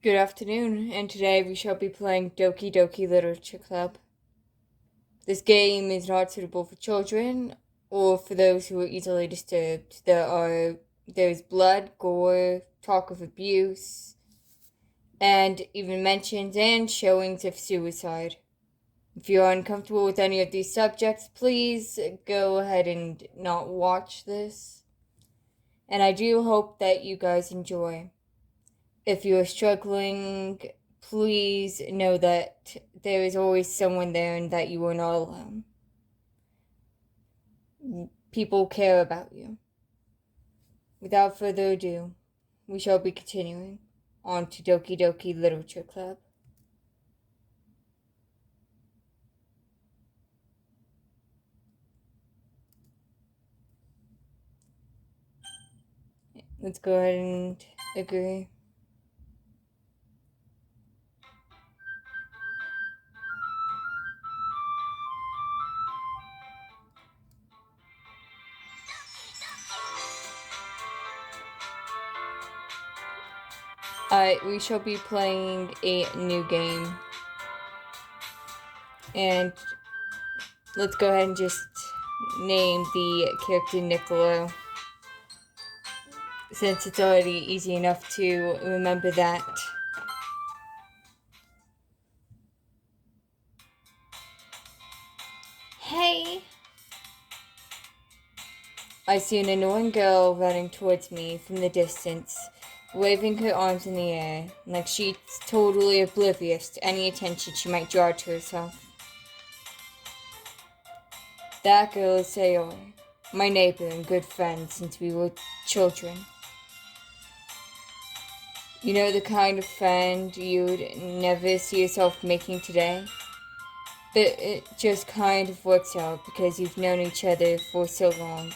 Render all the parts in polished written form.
Good afternoon, and today we shall be playing Doki Literature Club. This game is not suitable for children or for those who are easily disturbed. There's blood, gore, talk of abuse, and even mentions and showings of suicide. If you are uncomfortable with any of these subjects, please go ahead and not watch this. And I do hope that you guys enjoy. If you are struggling, please know that there is always someone there and that you are not alone. People care about you. Without further ado, we shall be continuing on to Doki Literature Club. Let's go ahead and agree. We shall be playing a new game. And let's go ahead and just name the character Niccolo, since it's already easy enough to remember that. Hey! I see an annoying girl running towards me from the distance, waving her arms in the air, like she's totally oblivious to any attention she might draw to herself. That girl is Sayori, my neighbor and good friend since we were children. You know, the kind of friend you'd never see yourself making today? But it just kind of works out because you've known each other for so long.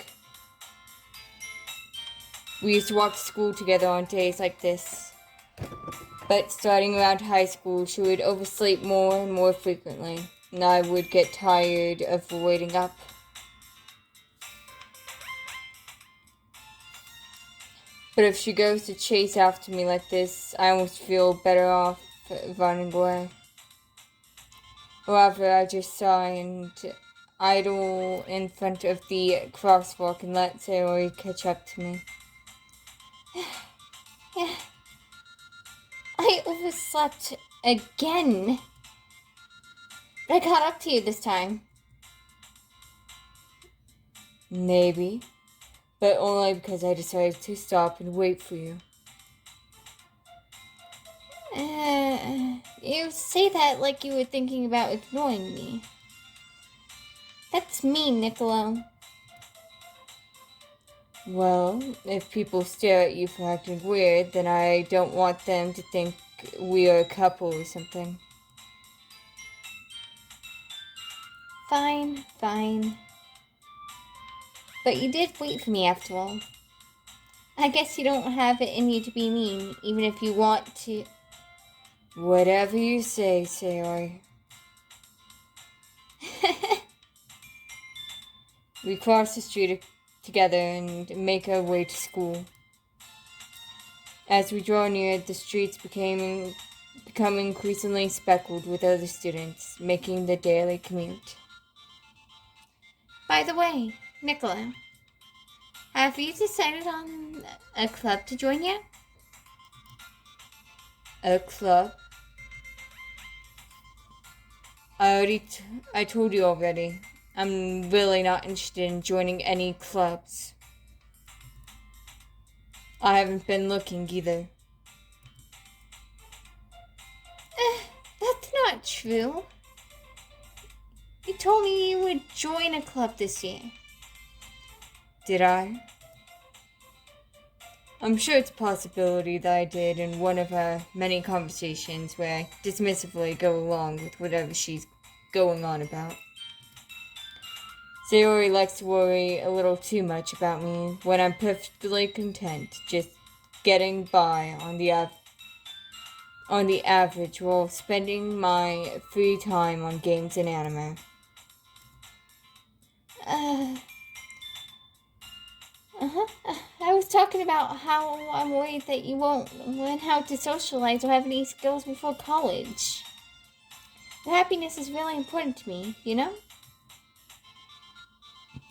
We used to walk to school together on days like this. But starting around high school, she would oversleep more and more frequently, and I would get tired of waiting up. But if she goes to chase after me like this, I almost feel better off running away. However, I just sigh and idle in front of the crosswalk and let Sayori catch up to me. Yeah. I overslept again. But I caught up to you this time. Maybe. But only because I decided to stop and wait for you. You say that like you were thinking about ignoring me. That's mean, Niccolo. Well, if people stare at you for acting weird, then I don't want them to think we are a couple or something. Fine. But you did wait for me after all. I guess you don't have it in you to be mean, even if you want to. Whatever you say, Sayori. We cross the street together and make our way to school. As we draw near, the streets become increasingly speckled with other students, making the daily commute. By the way, Niccolo, have you decided on a club to join yet? A club? I told you already. I'm really not interested in joining any clubs. I haven't been looking either. That's not true. You told me you would join a club this year. Did I? I'm sure it's a possibility that I did in one of our many conversations where I dismissively go along with whatever she's going on about. Sayori likes to worry a little too much about me when I'm perfectly content just getting by on the average while spending my free time on games and anime. I was talking about how I'm worried that you won't learn how to socialize or have any skills before college. Your happiness is really important to me, you know?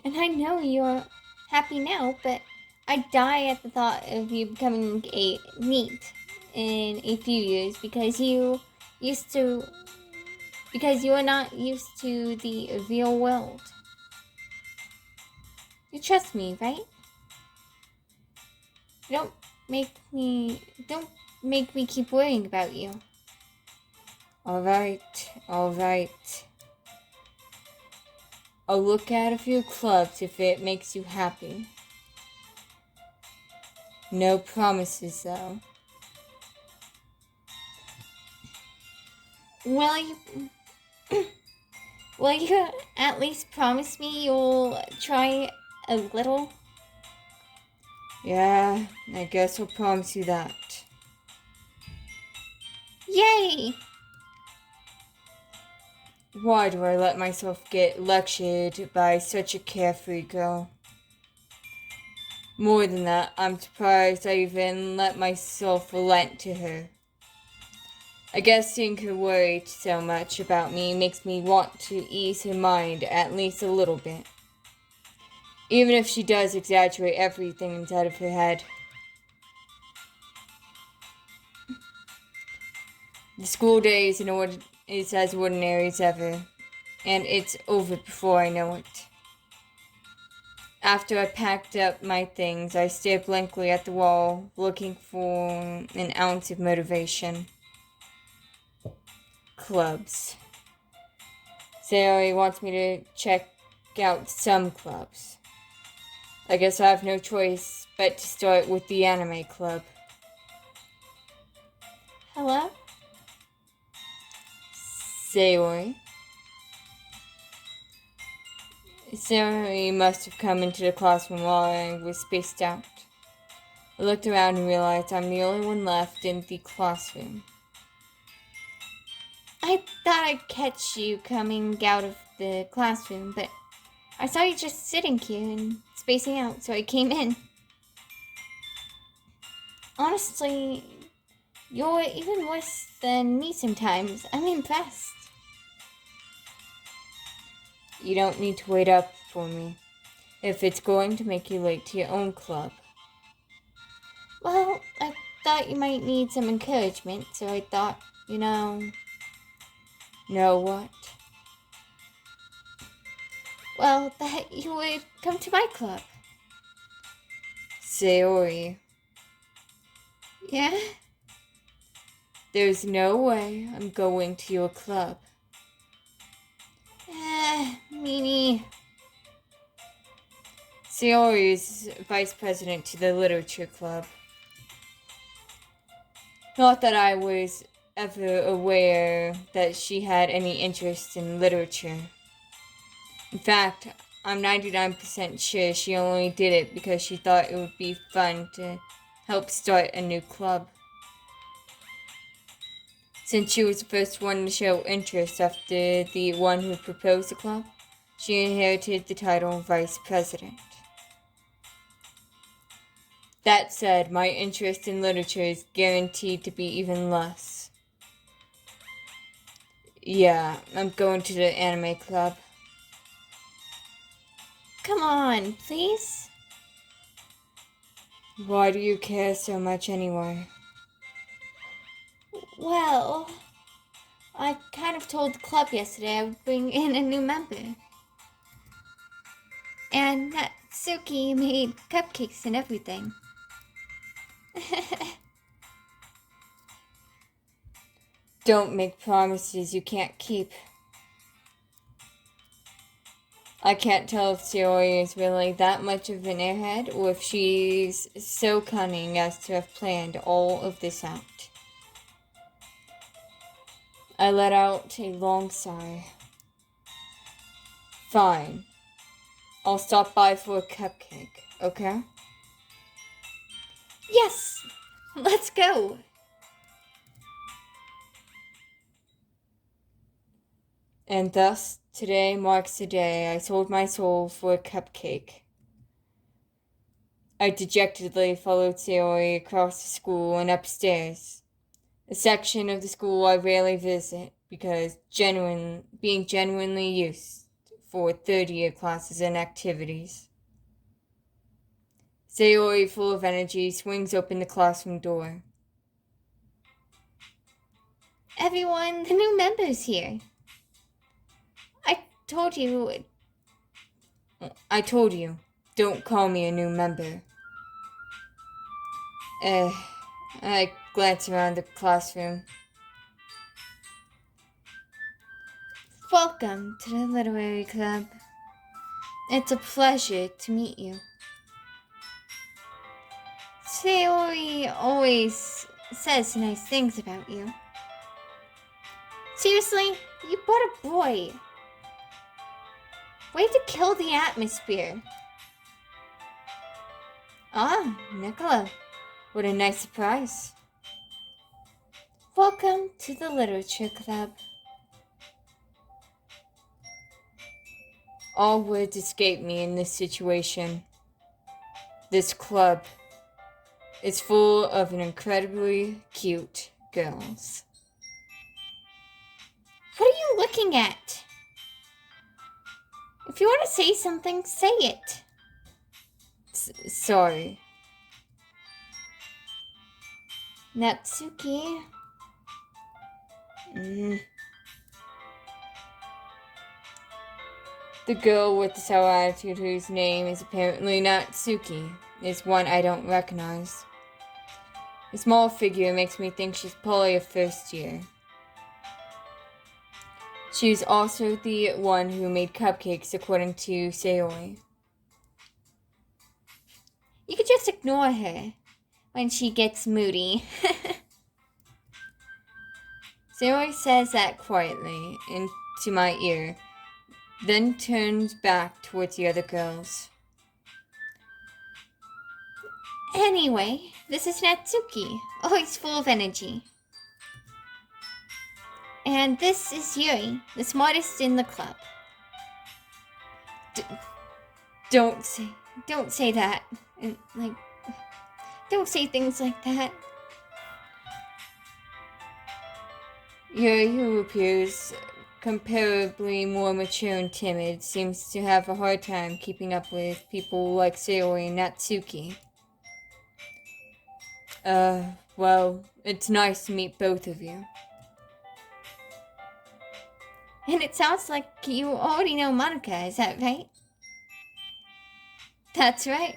And I know you're happy now, but I die at the thought of you becoming a NEET in a few years used to because you are not used to the real world. You trust me, right? Don't don't make me keep worrying about you. Alright. I'll look at a few clubs if it makes you happy. No promises, though. Will you will you at least promise me you'll try a little? Yeah, I guess I'll promise you that. Yay! Why do I let myself get lectured by such a carefree girl? More than that, I'm surprised I even let myself relent to her. I guess seeing her worried so much about me makes me want to ease her mind at least a little bit. Even if she does exaggerate everything inside of her head. The school day is as ordinary as ever, and it's over before I know it. After I packed up my things, I stared blankly at the wall, looking for an ounce of motivation. Clubs. Sayori wants me to check out some clubs. I guess I have no choice but to start with the anime club. Hello? Sayori. Sayori must have come into the classroom while I was spaced out. I looked around and realized I'm the only one left in the classroom. I thought I'd catch you coming out of the classroom, but I saw you just sitting here and spacing out, so I came in. Honestly, you're even worse than me sometimes. I'm impressed. You don't need to wait up for me if it's going to make you late to your own club. Well, I thought you might need some encouragement, so I thought, Know what? well, that you would come to my club. Sayori, Yeah? there's no way I'm going to your club. Meanie. Sayori is vice president to the literature club. Not that I was ever aware that she had any interest in literature. In fact, I'm 99% sure she only did it because she thought it would be fun to help start a new club. Since she was the first one to show interest after the one who proposed the club, she inherited the title Vice President. That said, my interest in literature is guaranteed to be even less. Yeah, I'm going to the anime club. Come on, please? Why do you care so much anyway? Well, I kind of told the club yesterday I would bring in a new member. And Natsuki made cupcakes and everything. Don't make promises you can't keep. I can't tell if Sayori is really that much of an airhead or if she's so cunning as to have planned all of this out. I let out a long sigh. Fine. I'll stop by for a cupcake, okay? Yes! Let's go! And thus, today marks the day I sold my soul for a cupcake. I dejectedly followed Sayori across the school and upstairs, a section of the school I rarely visit because being genuinely used for third-year classes and activities. Sayori, full of energy, swings open the classroom door. Everyone, the new member's here. I told you, don't call me a new member. I glance around the classroom. welcome to the literary club. It's a pleasure to meet you. Sayori always says nice things about you. Seriously, you brought a boy. Way to kill the atmosphere. Ah, Nicola. What a nice surprise. Welcome to the literature club. All words escape me in this situation. This club is full of incredibly cute girls. What are you looking at? If you want to say something, say it. Sorry. Natsuki. The girl with the sour attitude whose name is apparently Natsuki is one I don't recognize. The small figure makes me think she's probably a first year. She's also the one who made cupcakes according to Sayori. You could just ignore her when she gets moody. Sayori says that quietly into my ear, then turns back towards the other girls. Anyway, this is Natsuki, always full of energy. And this is Yuri, the smartest in the club. Don't say that. Don't say things like that. Yuri, who appears comparably more mature and timid, seems to have a hard time keeping up with people like Sayori and Natsuki. Well, it's nice to meet both of you. And it sounds like you already know Monica, is that right? That's right.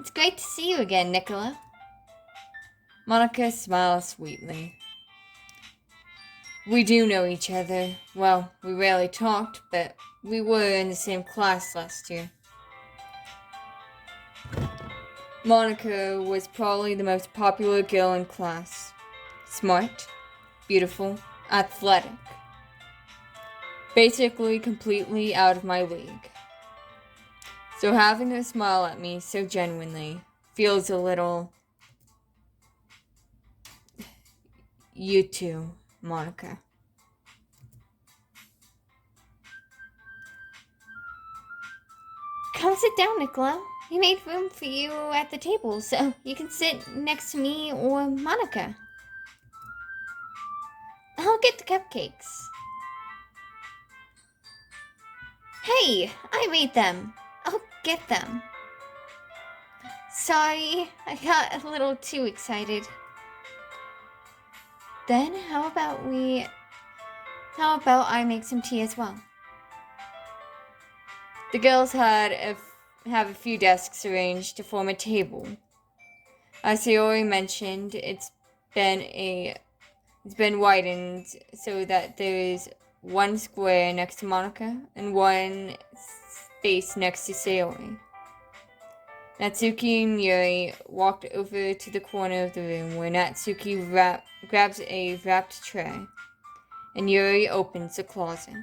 It's great to see you again, Nicola. Monica smiles sweetly. We do know each other. Well, we rarely talked, but we were in the same class last year. Monica was probably the most popular girl in class. Smart, beautiful, athletic. Basically completely out of my league. So having her smile at me so genuinely feels a little... You too, Monica. Come sit down, Nicola. We made room for you at the table, so you can sit next to me or Monica. I'll get the cupcakes. Hey, I made them. I'll get them. Sorry, I got a little too excited. Then how about I make some tea as well? The girls have a few desks arranged to form a table. As Sayori mentioned, it's been widened so that there is one square next to Monica and one space next to Sayori. Natsuki and Yuri walked over to the corner of the room where Natsuki grabs a wrapped tray and Yuri opens the closet.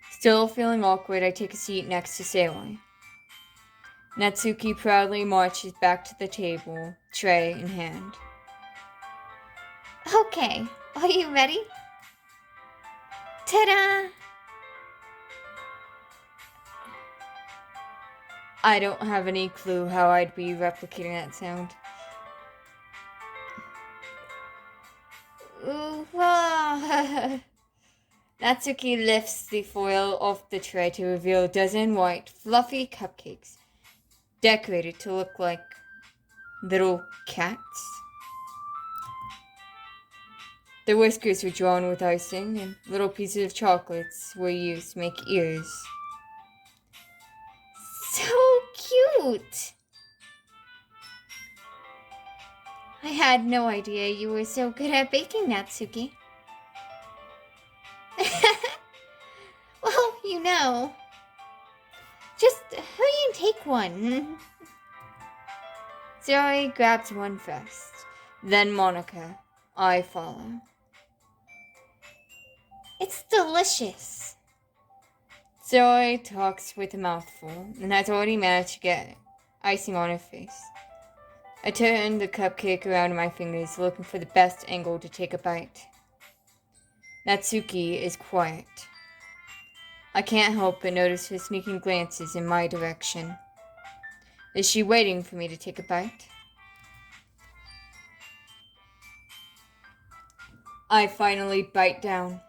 Still feeling awkward, I take a seat next to Sayori. Natsuki proudly marches back to the table, tray in hand. Okay, are you ready? Ta-da! I don't have any clue how I'd be replicating that sound. Ooh, Natsuki lifts the foil off the tray to reveal a dozen white, fluffy cupcakes, decorated to look like little cats. The whiskers were drawn with icing, and little pieces of chocolates were used to make ears. so cute! I had no idea you were so good at baking, Natsuki. Well, you know. Just hurry and take one. Zoe grabs one first, then Monica. I follow. It's delicious. Zoe talks with a mouthful and has already managed to get icing on her face. I turn the cupcake around in my fingers, looking for the best angle to take a bite. Natsuki is quiet. I can't help but notice her sneaking glances in my direction. Is she waiting for me to take a bite? I finally bite down.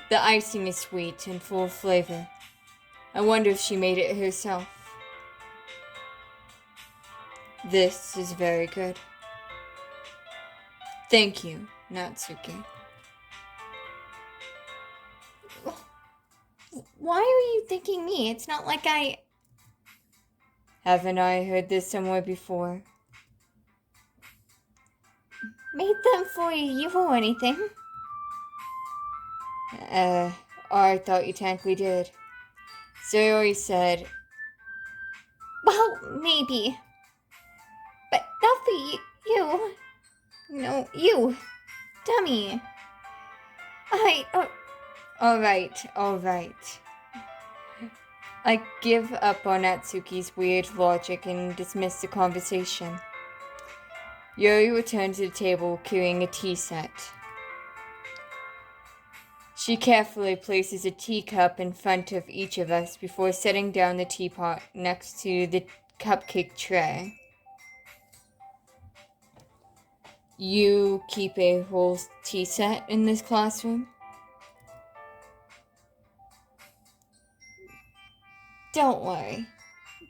The icing is sweet and full of flavor. I wonder if she made it herself. This is very good. Thank you, Natsuki. Why are you thanking me? It's not like I... Haven't I heard this somewhere before? made them for you or anything. I thought you technically did. Zoe said, Well, maybe. But not for you. No, you. Dummy. Alright. I give up on Natsuki's weird logic and dismiss the conversation. Yuri returns to the table carrying a tea set. She carefully places a teacup in front of each of us before setting down the teapot next to the cupcake tray. You keep a whole tea set in this classroom? Don't worry.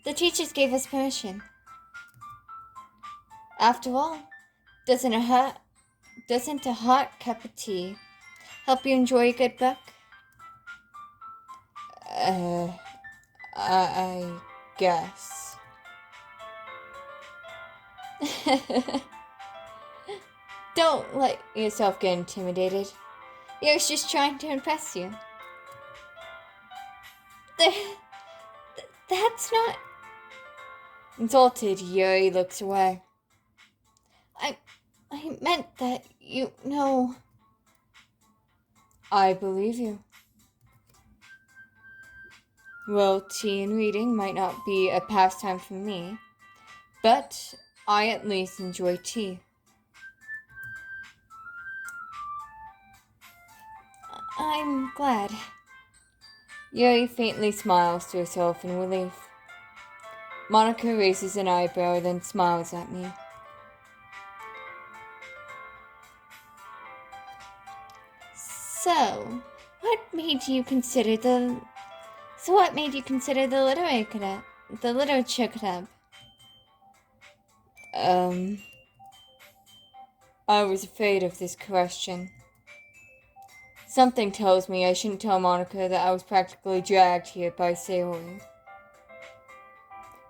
The teachers gave us permission. After all, doesn't a hot cup of tea help you enjoy a good book? I guess. Don't let yourself get intimidated. Yuri's just trying to impress you. That's not... Insulted, Yuri looks away. I meant that, you know... I believe you. Well, tea and reading might not be a pastime for me, but I at least enjoy tea. I'm glad. Yuri faintly smiles to herself in relief. Monica raises an eyebrow, then smiles at me. So, what made you consider the literature club? I was afraid of this question. Something tells me I shouldn't tell Monica that I was practically dragged here by Sayori.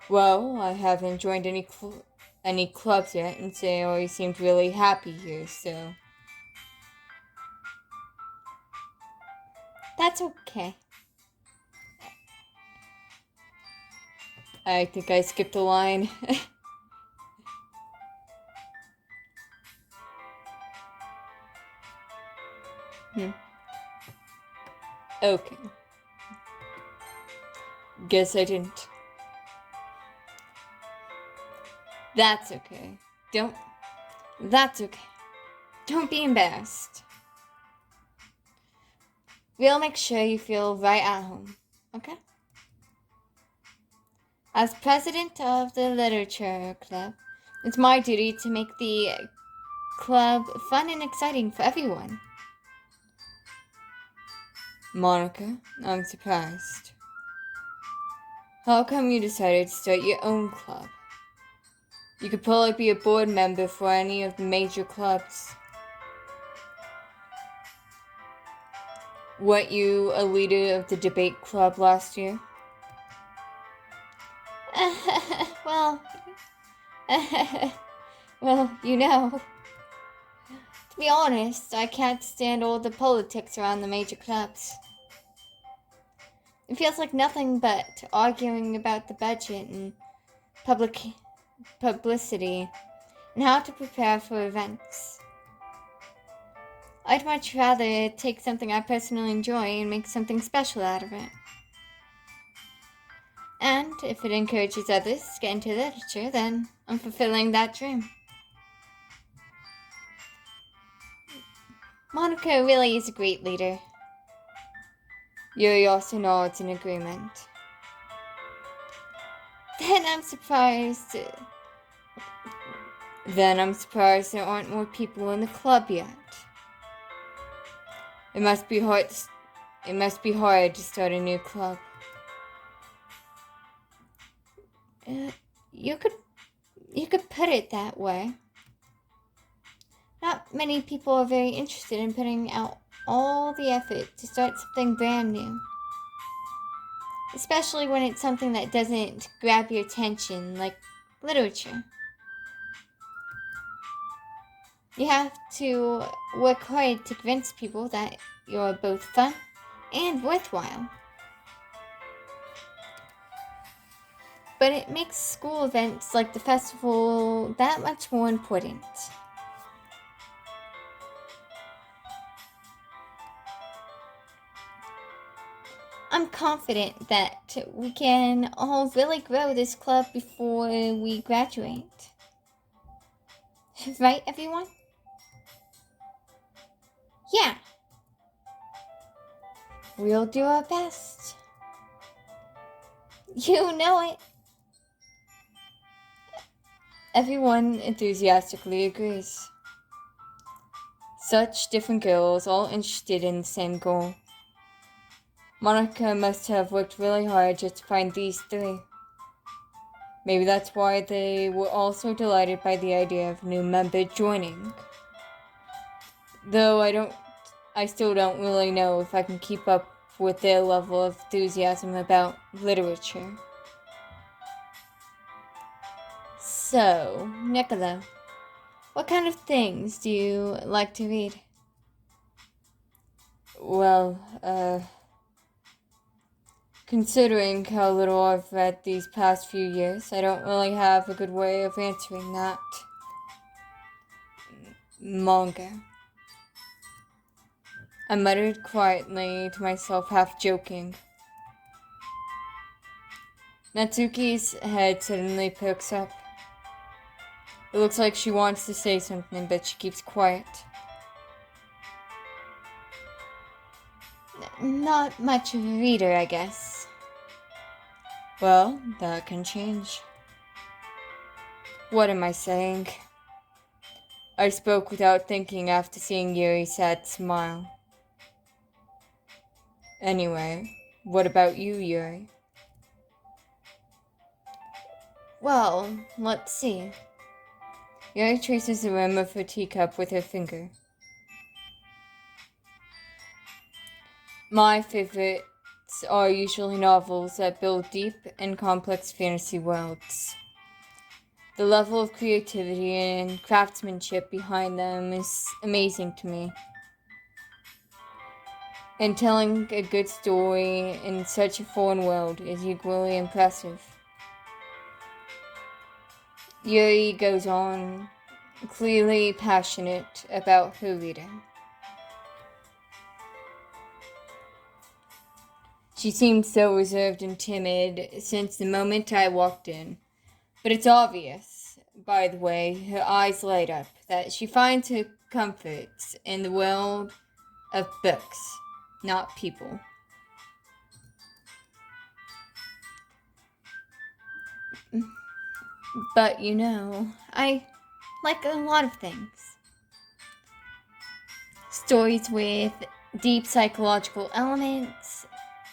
Well, I haven't joined any clubs yet, and Sayori seemed really happy here, so... That's okay. I think I skipped a line. Okay. Guess I didn't. That's okay. That's okay. Don't be embarrassed. We'll make sure you feel right at home, okay? As president of the literature club, it's my duty to make the club fun and exciting for everyone. Monica, I'm surprised. How come you decided to start your own club? You could probably be a board member for any of the major clubs. Weren't you a leader of the debate club last year? well, well, you know. To be honest, I can't stand all the politics around the major clubs. It feels like nothing but arguing about the budget and publicity and how to prepare for events. I'd much rather take something I personally enjoy and make something special out of it. And if it encourages others to get into literature, then I'm fulfilling that dream. Monica really is a great leader. Yuri also nods in agreement. Then I'm surprised there aren't more people in the club yet. It must be hard to start a new club. You could put it that way. Not many people are very interested in putting out all the effort to start something brand new. Especially when it's something that doesn't grab your attention, like literature. You have to work hard to convince people that you're both fun and worthwhile. But it makes school events like the festival that much more important. I'm confident that we can all really grow this club before we graduate. Right, everyone? Yeah. We'll do our best. You know it. Everyone enthusiastically agrees. Such different girls, all interested in the same goal. Monica must have worked really hard just to find these three. Maybe that's why they were all so delighted by the idea of a new member joining. Though I still don't really know if I can keep up with their level of enthusiasm about literature. So, Nicola, what kind of things do you like to read? Well, considering how little I've read these past few years, I don't really have a good way of answering that. Manga. I muttered quietly to myself, half joking. Natsuki's head suddenly perks up. It looks like she wants to say something, but she keeps quiet. Not much of a reader, I guess. Well, that can change. What am I saying? I spoke without thinking after seeing Yuri's sad smile. Anyway, what about you, Yuri? Well, let's see. Yuri traces the rim of her teacup with her finger. My favorites are usually novels that build deep and complex fantasy worlds. The level of creativity and craftsmanship behind them is amazing to me. And telling a good story in such a foreign world is equally impressive. Yuri goes on, clearly passionate about her reading. She seemed so reserved and timid since the moment I walked in. But it's obvious, by the way, her eyes light up, that she finds her comforts in the world of books, not people. But you know, I like a lot of things. Stories with deep psychological elements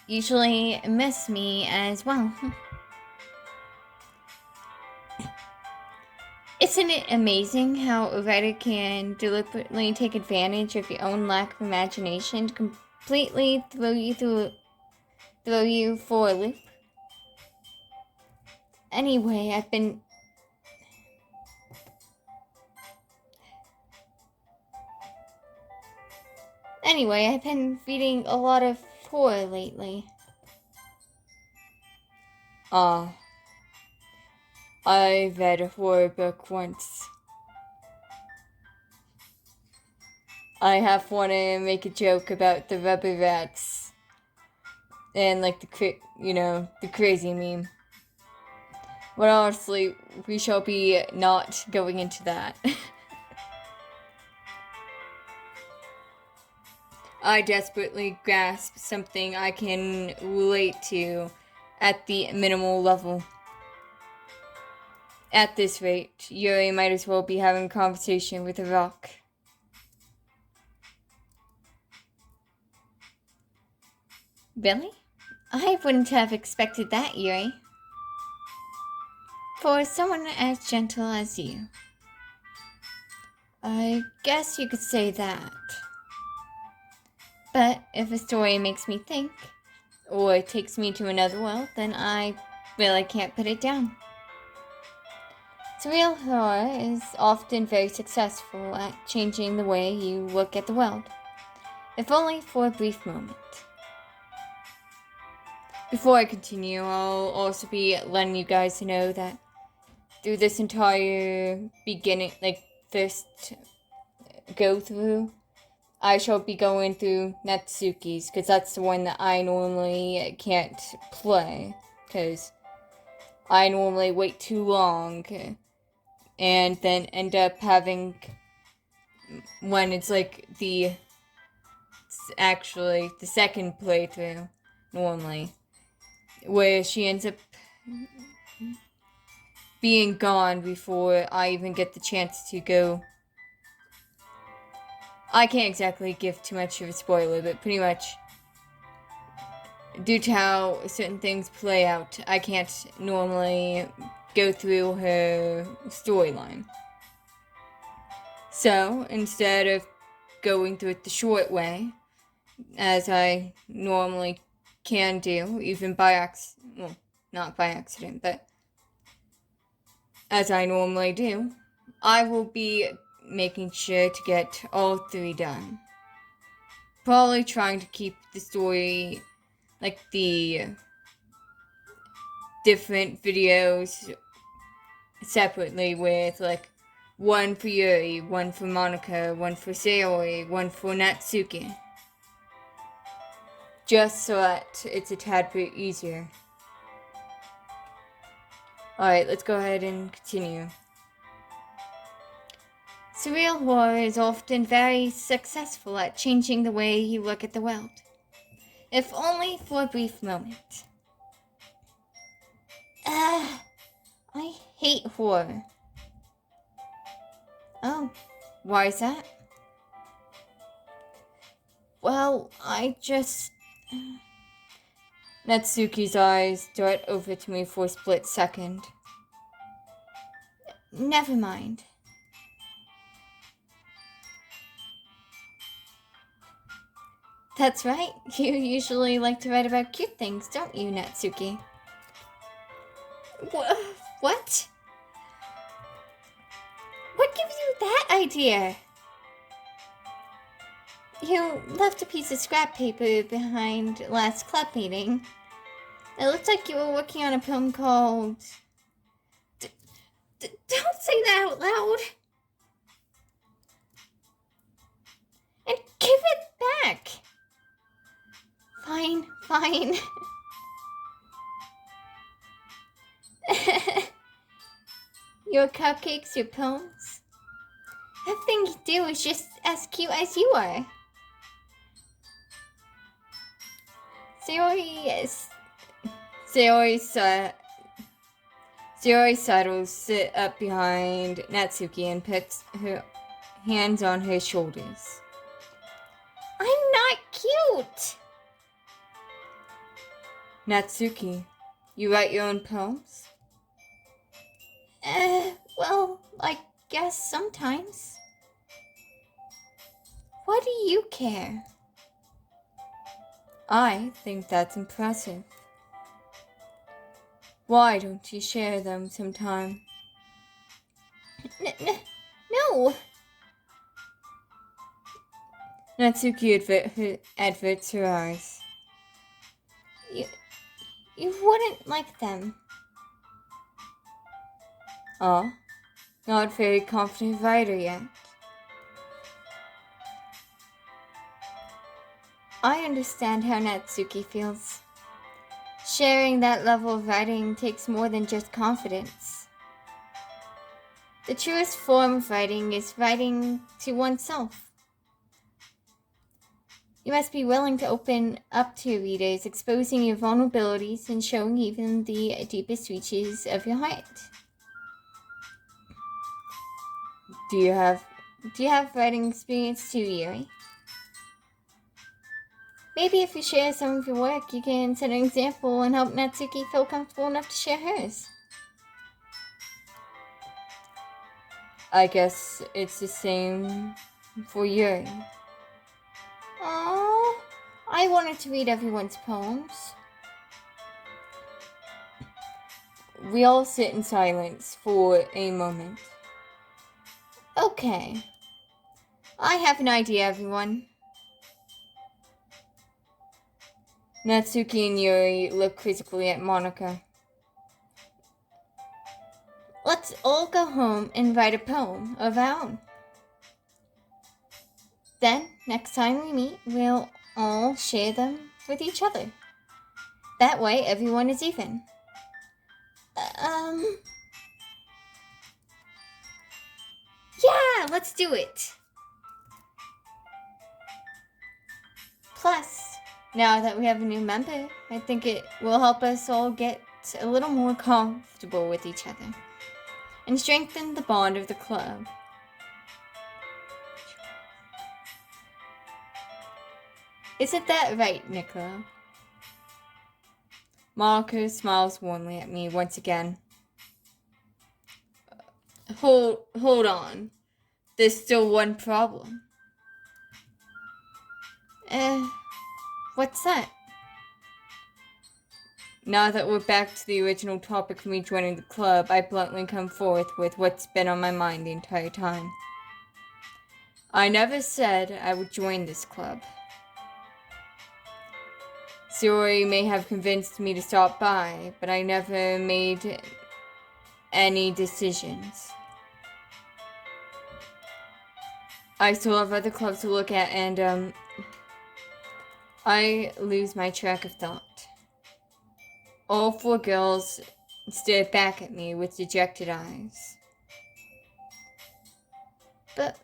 usually miss me as well. Isn't it amazing how a writer can deliberately take advantage of your own lack of imagination to completely throw you for a loop? Anyway, I've been reading a lot of horror lately. I read a horror book once. I half want to make a joke about the rubber rats and like the crazy meme. But honestly, we shall be not going into that. I desperately grasp something I can relate to at the minimal level. At this rate, Yuri might as well be having a conversation with a rock. Really? I wouldn't have expected that, Yuri. For someone as gentle as you. I guess you could say that. But if a story makes me think, or takes me to another world, then I really can't put it down. Surreal horror is often very successful at changing the way you look at the world, if only for a brief moment. Before I continue, I'll also be letting you guys know that through this entire first go through, I shall be going through Natsuki's, because that's the one that I normally can't play, because I normally wait too long, and then end up having, when it's like actually the second playthrough, normally, where she ends up being gone before I even get the chance to go. I can't exactly give too much of a spoiler, but pretty much due to how certain things play out, I can't normally go through her storyline. So, instead of going through it the short way, as I normally can do, even by accident, well, not by accident, but as I normally do, I will be making sure to get all 3 done. Probably trying to keep the story, like the different videos separately, with like one for Yuri, one for Monica, one for Sayori, one for Natsuki. Just so that it's a tad bit easier. Alright, let's go ahead and continue. Surreal horror is often very successful at changing the way you look at the world, if only for a brief moment. I hate horror. Oh, why is that? Well, Natsuki's eyes dart over to me for a split second. Never mind. That's right, you usually like to write about cute things, don't you, Natsuki? What? What gives you that idea? You left a piece of scrap paper behind last club meeting. It looked like you were working on a poem called... Don't say that out loud! And give it back! Fine. Your cupcakes, your poems. Everything you do is just as cute as you are. Sayori sidles sit up behind Natsuki and puts her hands on her shoulders. I'm not cute! Natsuki, you write your own poems? Well, I guess sometimes. Why do you care? I think that's impressive. Why don't you share them sometime? No! Natsuki averts her eyes. You wouldn't like them. Oh, not very confident writer yet. I understand how Natsuki feels. Sharing that level of writing takes more than just confidence. The truest form of writing is writing to oneself. You must be willing to open up to your readers, exposing your vulnerabilities and showing even the deepest reaches of your heart. Do you have writing experience too, Yuri? Maybe if you share some of your work, you can set an example and help Natsuki feel comfortable enough to share hers. I guess it's the same for Yuri. Aww, I wanted to read everyone's poems. We all sit in silence for a moment. Okay. I have an idea, everyone. Natsuki and Yuri look quizzically at Monica. Let's all go home and write a poem of our own. Then, next time we meet, we'll all share them with each other. That way, everyone is even. Yeah, let's do it. Plus, now that we have a new member, I think it will help us all get a little more comfortable with each other and strengthen the bond of the club. Isn't that right, Nicola? Monica smiles warmly at me once again. Hold on. There's still one problem. What's that? Now that we're back to the original topic of me joining the club, I bluntly come forth with what's been on my mind the entire time. I never said I would join this club. Sayori may have convinced me to stop by, but I never made any decisions. I still have other clubs to look at, and I lose my track of thought. All four girls stared back at me with dejected eyes. But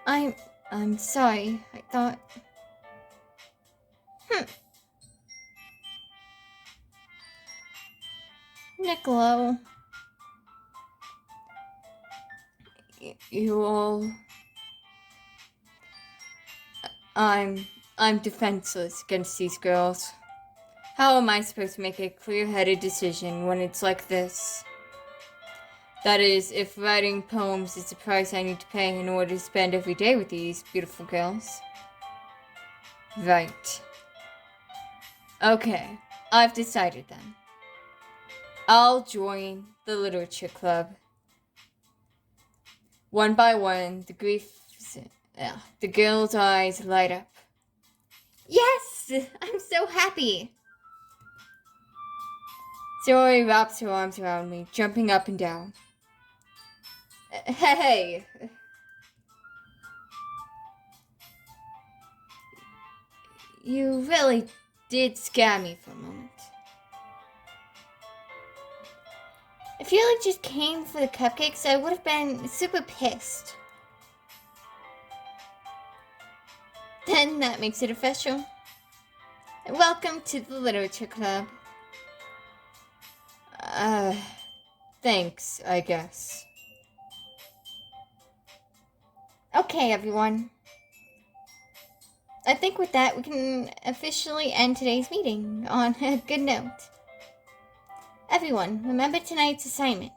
I'm sorry. I thought. Niccolo. You all... I'm defenseless against these girls. How am I supposed to make a clear-headed decision when it's like this? That is, if writing poems is the price I need to pay in order to spend every day with these beautiful girls. Right. Okay, I've decided then. I'll join the literature club. One by one, the girls' eyes light up. Yes! I'm so happy! Sayori wraps her arms around me, jumping up and down. Hey! You really did scare me for a moment. If you just came for the cupcakes, I would have been super pissed. Then that makes it official. Welcome to the Literature Club. Thanks, I guess. Okay, everyone. I think with that, we can officially end today's meeting on a good note. Everyone, remember tonight's assignment.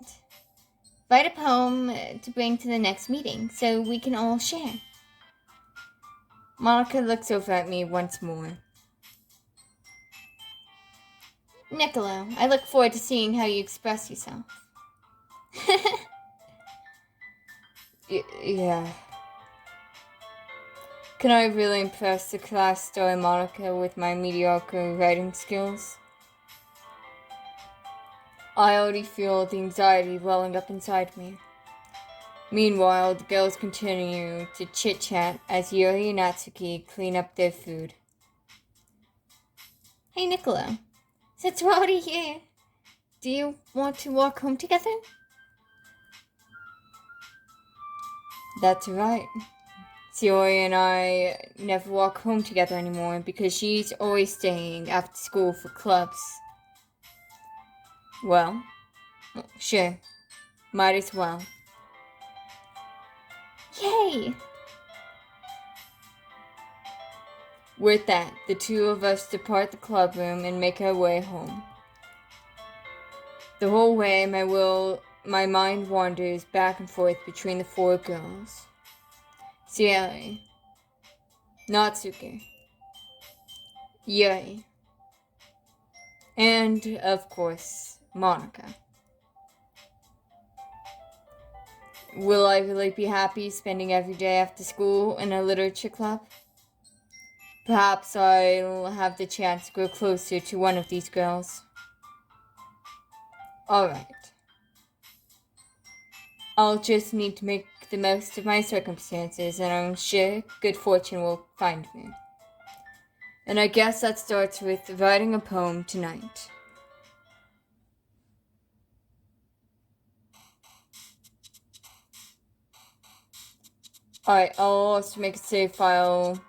Write a poem to bring to the next meeting so we can all share. Monica looks over at me once more. Niccolo, I look forward to seeing how you express yourself. Yeah. Can I really impress the class star Monica with my mediocre writing skills? I already feel the anxiety welling up inside me. Meanwhile, the girls continue to chit-chat as Yuri and Natsuki clean up their food. Hey, Niccolo. Since we're already here, do you want to walk home together? That's right. Yuri and I never walk home together anymore because she's always staying after school for clubs. Well, sure. Might as well. Yay! With that, the two of us depart the club room and make our way home. The whole way, my mind wanders back and forth between the four girls. Sayori, Natsuki, Yuri, and, of course, Monica. Will I really be happy spending every day after school in a literature club? Perhaps I'll have the chance to grow closer to one of these girls. Alright. I'll just need to make the most of my circumstances, and I'm sure good fortune will find me. And I guess that starts with writing a poem tonight. Alright, I'll also make a save file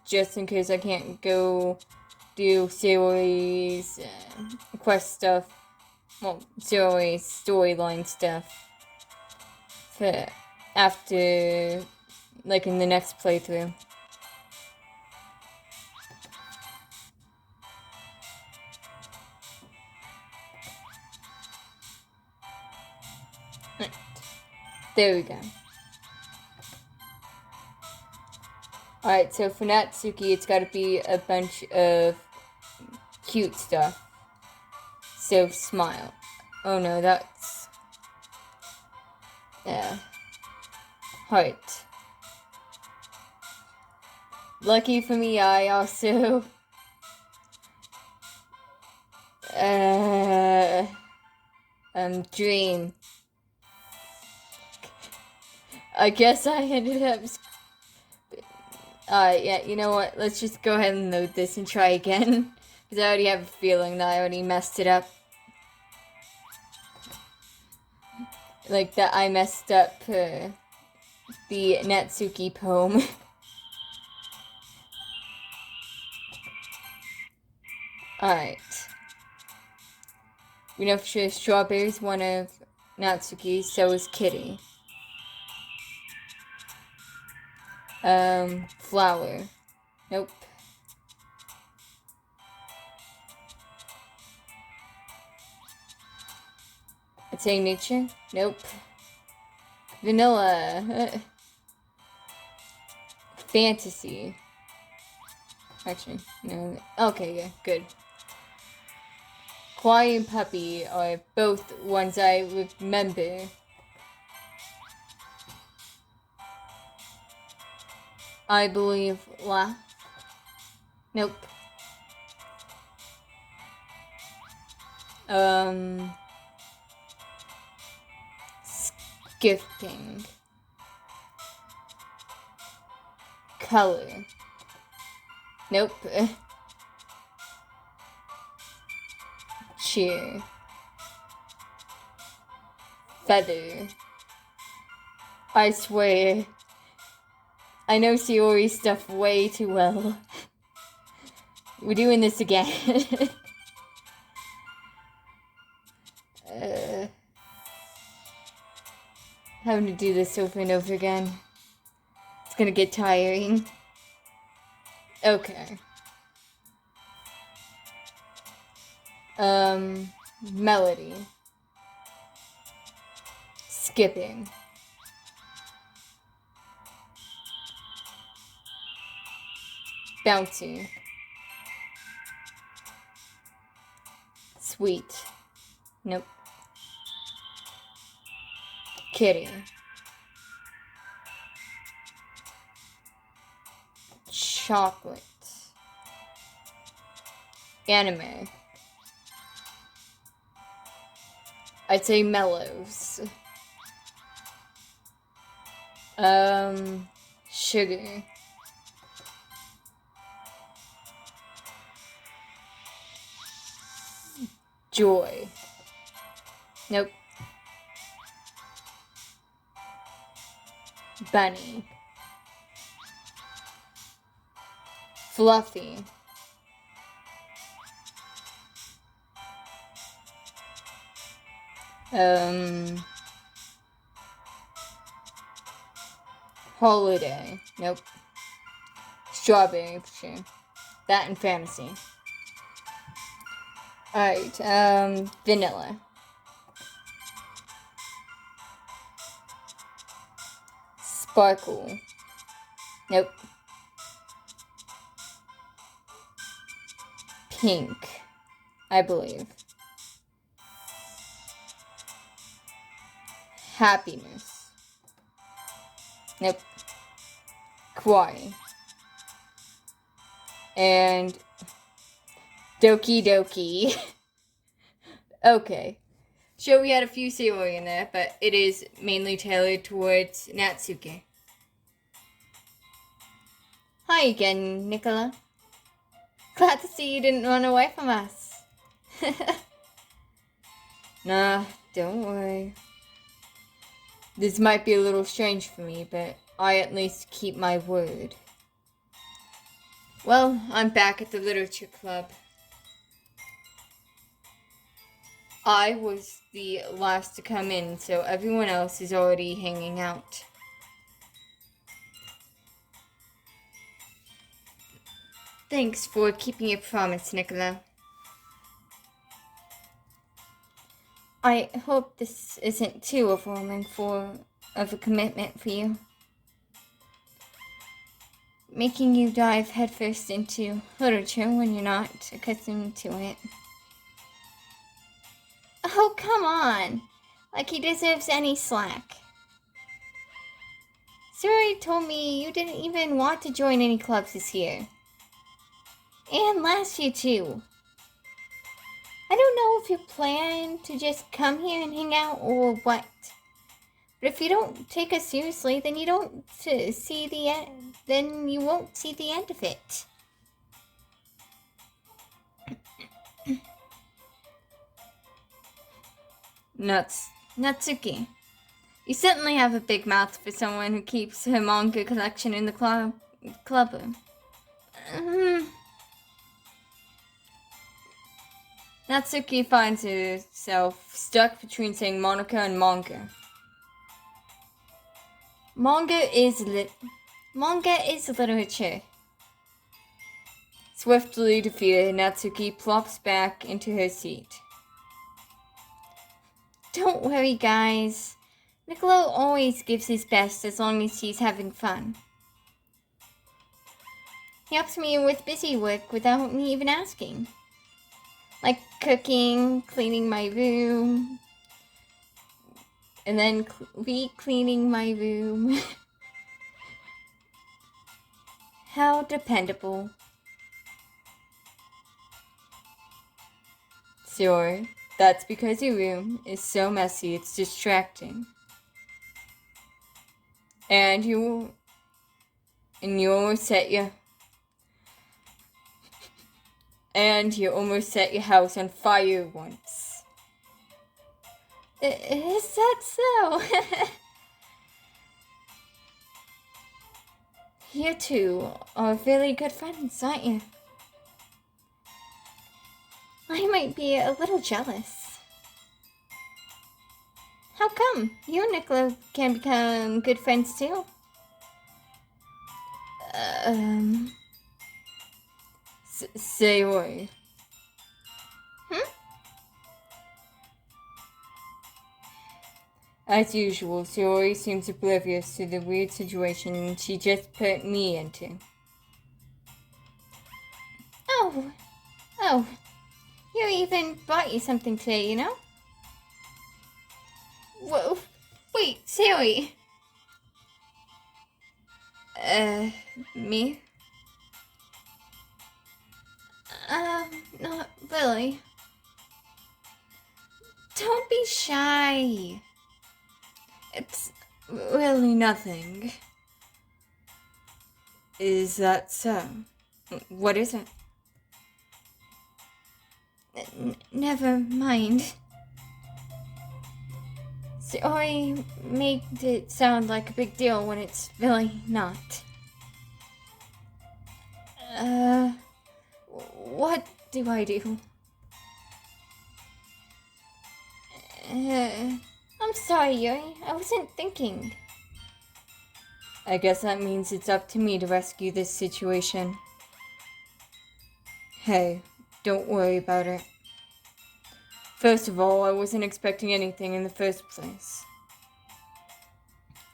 just in case I can't go do Sayori's quest stuff. Well, Sayori's storyline stuff. For after, like, in the next playthrough. There we go. Alright, so for Natsuki, it's gotta be a bunch of cute stuff. So, smile. Oh no, that's... heart. Lucky for me, I also... dream. I guess I ended up... yeah, you know what? Let's just go ahead and load this and try again. Because I already have a feeling that I already messed it up. Like, that I messed up the Natsuki poem. Alright. We know for sure Strawberry's one of Natsuki's, so is Kitty. Flower. Nope. I'd say nature. Nope. Vanilla. Fantasy. Actually, no. Okay, yeah, good. Kawaii and Puppy are both ones I remember. I believe laugh. Nope. Gifting. Color. Nope. Cheer. Feather. I swear. I know Sayori's stuff way too well. We're doing this again. having to do this over and over again. It's gonna get tiring. Okay. Melody. Skipping. Bouncy. Sweet. Nope. Kitty. Chocolate. Anime. I'd say mellows. Sugar. Joy. Nope. Bunny. Fluffy. Holiday. Nope. Strawberry, for sure. That and fantasy. Alright, vanilla. Sparkle. Nope. Pink, I believe. Happiness. Nope. Kawaii. And Doki Doki. Okay. Sure, we had a few Sailor in there, but it is mainly tailored towards Natsuki. Hi again, Nicola. Glad to see you didn't run away from us. Nah, don't worry. This might be a little strange for me, but I at least keep my word. Well, I'm back at the literature club. I was the last to come in, so everyone else is already hanging out. Thanks for keeping your promise, Nicola. I hope this isn't too overwhelming of a commitment for you. Making you dive headfirst into literature when you're not accustomed to it. Oh, come on! Like he deserves any slack. Suri told me you didn't even want to join any clubs this year. And last year, too. I don't know if you plan to just come here and hang out or what. But if you don't take us seriously, then you won't see the end of it. Natsuki. You certainly have a big mouth for someone who keeps her manga collection in the club room. Natsuki finds herself stuck between saying Monica and manga. Manga is literature. Swiftly defeated, Natsuki plops back into her seat. Don't worry, guys. Niccolo always gives his best as long as he's having fun. He helps me with busy work without me even asking. Like cooking, cleaning my room, and then re-cleaning my room. How dependable. Sure, that's because your room is so messy it's distracting. And you almost set your house on fire once. Is that so? You two are really good friends, aren't you? I might be a little jealous. How How come? You and Nicola can become good friends too. Sayori. As usual, Sayori seems oblivious to the weird situation she just put me into. Oh, you even bought you something today, you know? Whoa, wait, Sayori. Me? Not really. Don't be shy. It's really nothing. Is that so? What is it? Never mind. Sayori made it sound like a big deal when it's really not. What do I do? I'm sorry, Yuri. I wasn't thinking. I guess that means it's up to me to rescue this situation. Hey, don't worry about it. First of all, I wasn't expecting anything in the first place.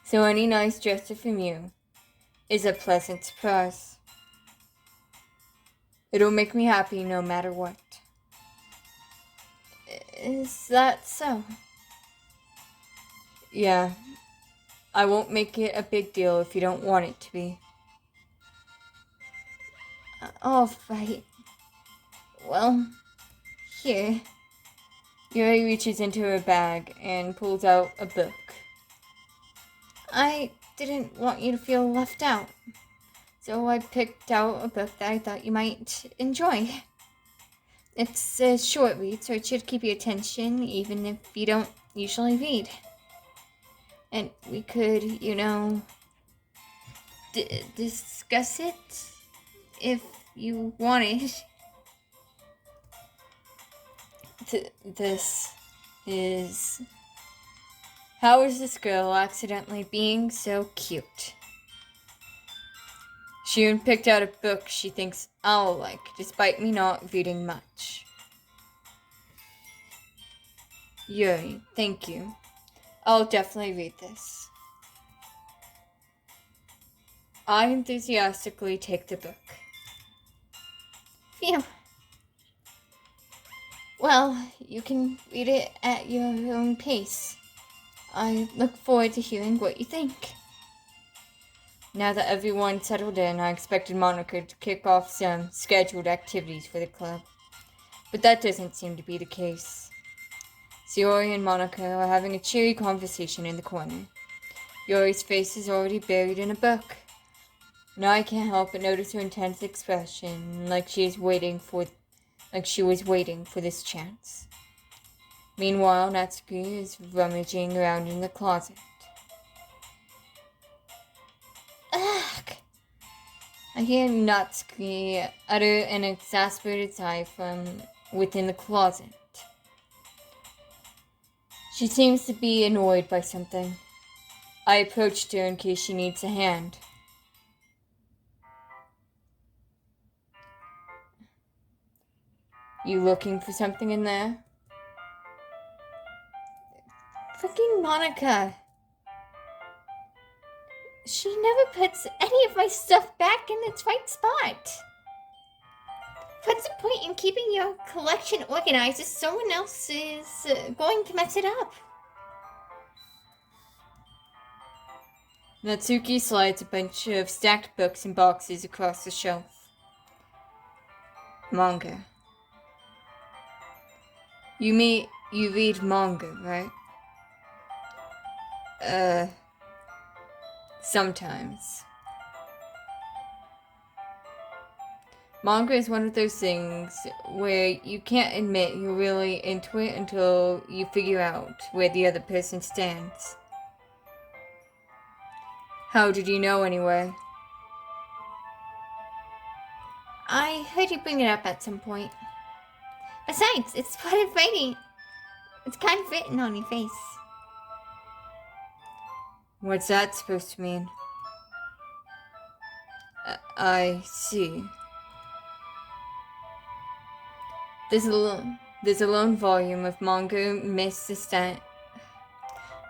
So any nice gesture from you is a pleasant surprise. It'll make me happy no matter what. Is that so? Yeah. I won't make it a big deal if you don't want it to be. Alright. Well, here. Yuri reaches into her bag and pulls out a book. I didn't want you to feel left out, so I picked out a book that I thought you might enjoy. It's a short read, so it should keep your attention even if you don't usually read. And we could, discuss it if you wanted. This is... How is this girl accidentally being so cute? She even picked out a book she thinks I'll like, despite me not reading much. Yuri, thank you. I'll definitely read this. I enthusiastically take the book. Phew. Well, you can read it at your own pace. I look forward to hearing what you think. Now that everyone's settled in, I expected Monica to kick off some scheduled activities for the club. But that doesn't seem to be the case. Sayori and Monica are having a cheery conversation in the corner. Yori's face is already buried in a book. Now I can't help but notice her intense expression, like she was waiting for this chance. Meanwhile, Natsuki is rummaging around in the closet. Ugh! I hear Natsuki utter an exasperated sigh from within the closet. She seems to be annoyed by something. I approached her in case she needs a hand. You looking for something in there? Freaking Monica. She never puts any of my stuff back in its right spot. What's the point in keeping your collection organized if someone else is going to mess it up? Natsuki slides a bunch of stacked books and boxes across the shelf. Manga. You read manga, right? Sometimes. Manga is one of those things where you can't admit you're really into it until you figure out where the other person stands. How did you know anyway? I heard you bring it up at some point. Besides, it's kind of written on your face. What's that supposed to mean? I see. There's a lone volume of manga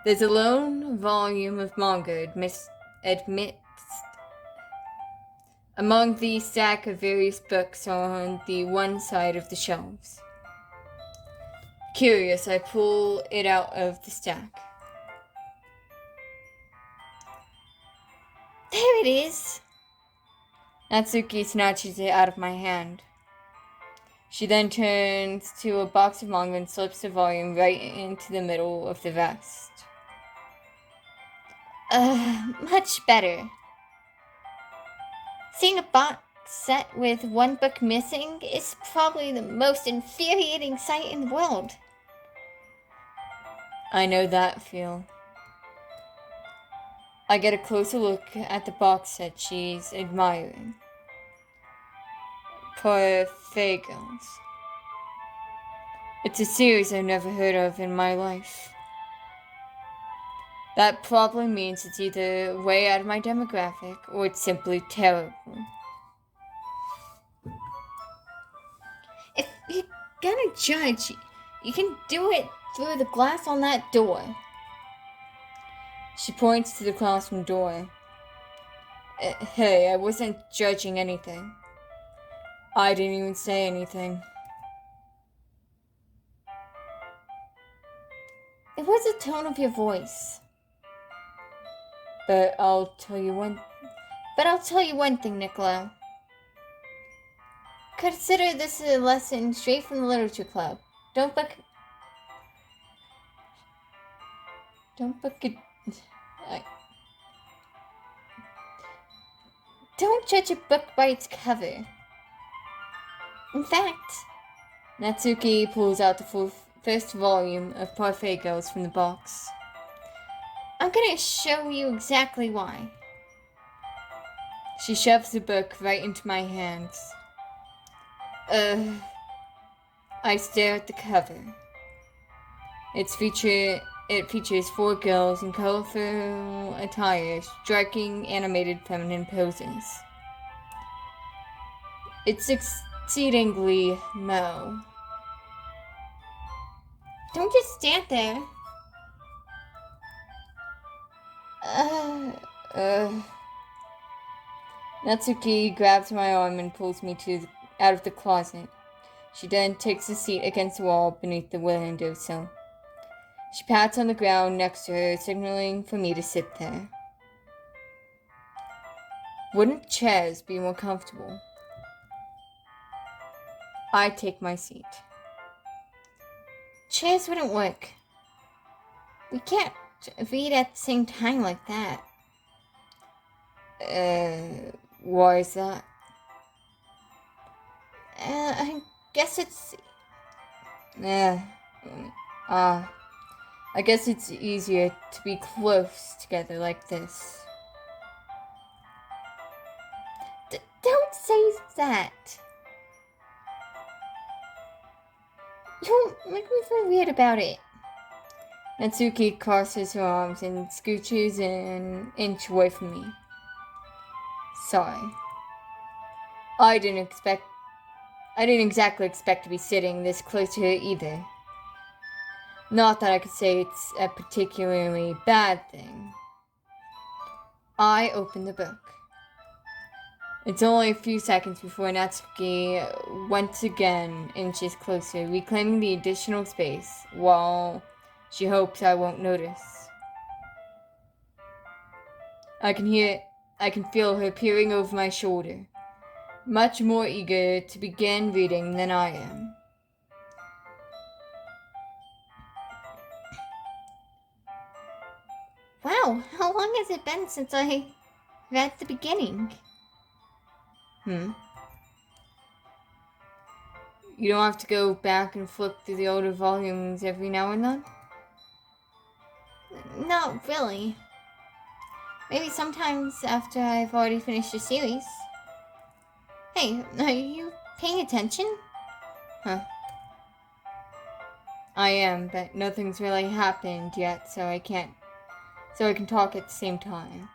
There's a lone volume of manga amidst among the stack of various books on the one side of the shelves. Curious, I pull it out of the stack. There it is. Natsuki snatches it out of my hand. She then turns to a box of manga and slips the volume right into the middle of the vest. Much better. Seeing a box set with one book missing is probably the most infuriating sight in the world. I know that feel. I get a closer look at the box set she's admiring. Perfegos. It's a series I've never heard of in my life. That probably means it's either way out of my demographic or it's simply terrible. If you're gonna judge, you can do it through the glass on that door. She points to the classroom door. Hey, I wasn't judging anything. I didn't even say anything. It was the tone of your voice. But I'll tell you one thing, Niccolo. Consider this a lesson straight from the literature club. Don't judge a book by its cover. In fact, Natsuki pulls out the first volume of Perfegos from the box. I'm gonna show you exactly why. She shoves the book right into my hands. I stare at the cover. It features 4 girls in colorful attire, striking animated feminine poses. It's exceedingly mellow. Don't just stand there. Natsuki grabs my arm and pulls me out of the closet. She then takes a seat against the wall beneath the windowsill. She pats on the ground next to her, signaling for me to sit there. Wouldn't chairs be more comfortable? I take my seat. Chairs wouldn't work. We can't read at the same time like that. Why is that? I guess it's... I guess it's easier to be close together like this. Don't say that. You make me feel weird about it. Natsuki crosses her arms and scooches an inch away from me. Sorry. I didn't exactly expect to be sitting this close to her either. Not that I could say it's a particularly bad thing. I open the book. It's only a few seconds before Natsuki once again inches closer, reclaiming the additional space, while she hopes I won't notice. I can feel her peering over my shoulder, much more eager to begin reading than I am. Wow, how long has it been since I read the beginning? You don't have to go back and flip through the older volumes every now and then? Not really. Maybe sometimes after I've already finished the series. Hey, are you paying attention? I am, but nothing's really happened yet, so I can't so I can talk at the same time.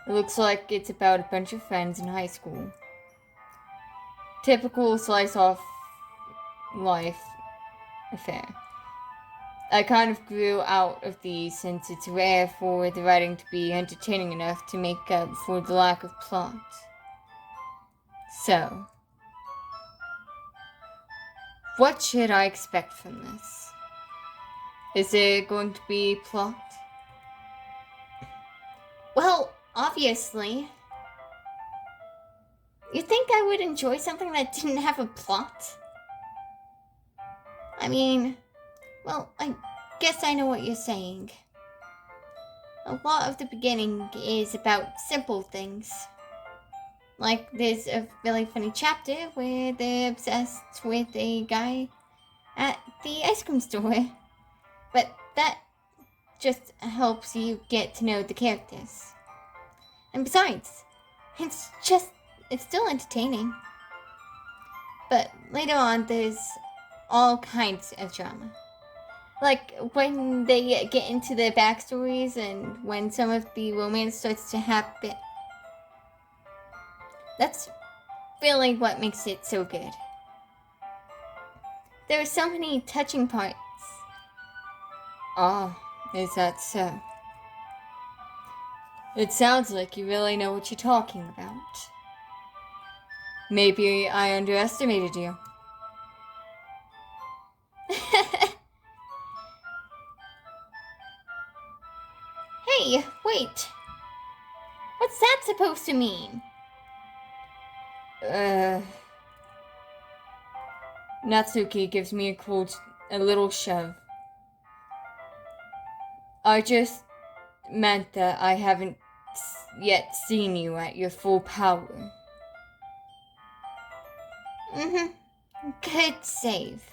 It looks like it's about a bunch of friends in high school. Typical slice off life affair. I kind of grew out of these since it's rare for the writing to be entertaining enough to make up for the lack of plot. So, what should I expect from this? Is there going to be plot? Well, obviously. You think I would enjoy something that didn't have a plot? I mean, well, I guess I know what you're saying. A lot of the beginning is about simple things. Like, there's a really funny chapter where they're obsessed with a guy at the ice cream store. But that just helps you get to know the characters. And besides, it's still entertaining. But later on, there's all kinds of drama. Like when they get into their backstories and when some of the romance starts to happen. That's really what makes it so good. There are so many touching parts. Ah, is that so? It sounds like you really know what you're talking about. Maybe I underestimated you. Hey, wait. What's that supposed to mean? Natsuki gives me a little shove. I just meant that I haven't yet seen you at your full power. Good save.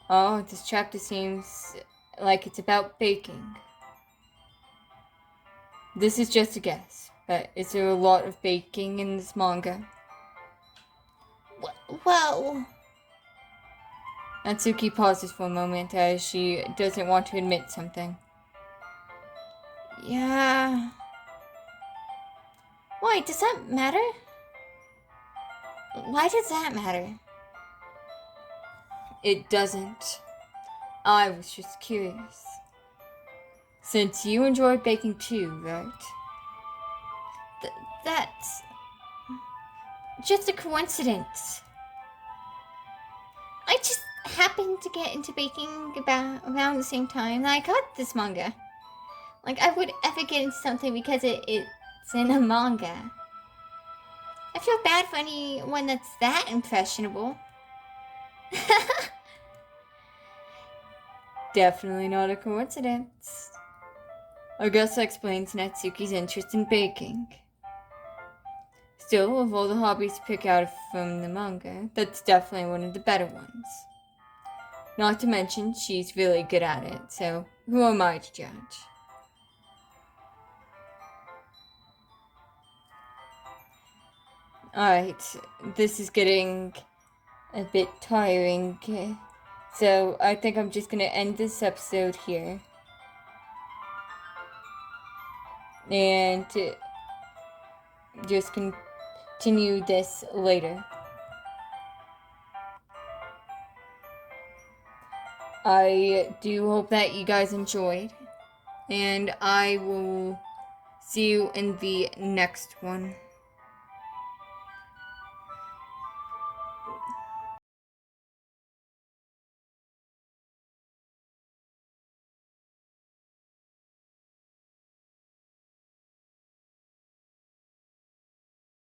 Oh, this chapter seems like it's about baking. This is just a guess, but is there a lot of baking in this manga? Well... Natsuki pauses for a moment as she doesn't want to admit something. Yeah... Why, does that matter? Why does that matter? It doesn't. I was just curious. Since you enjoy baking too, right? That's... just a coincidence. I just happened to get into baking around the same time that I got this manga. Like, I would ever get into something because it's in a manga. I feel bad for anyone that's that impressionable. Definitely not a coincidence. I guess that explains Natsuki's interest in baking. Still, of all the hobbies to pick out from the manga, that's definitely one of the better ones. Not to mention, she's really good at it, so who am I to judge? Alright, this is getting a bit tiring, so I think I'm just gonna end this episode here. And just continue this later. I do hope that you guys enjoyed, and I will see you in the next one.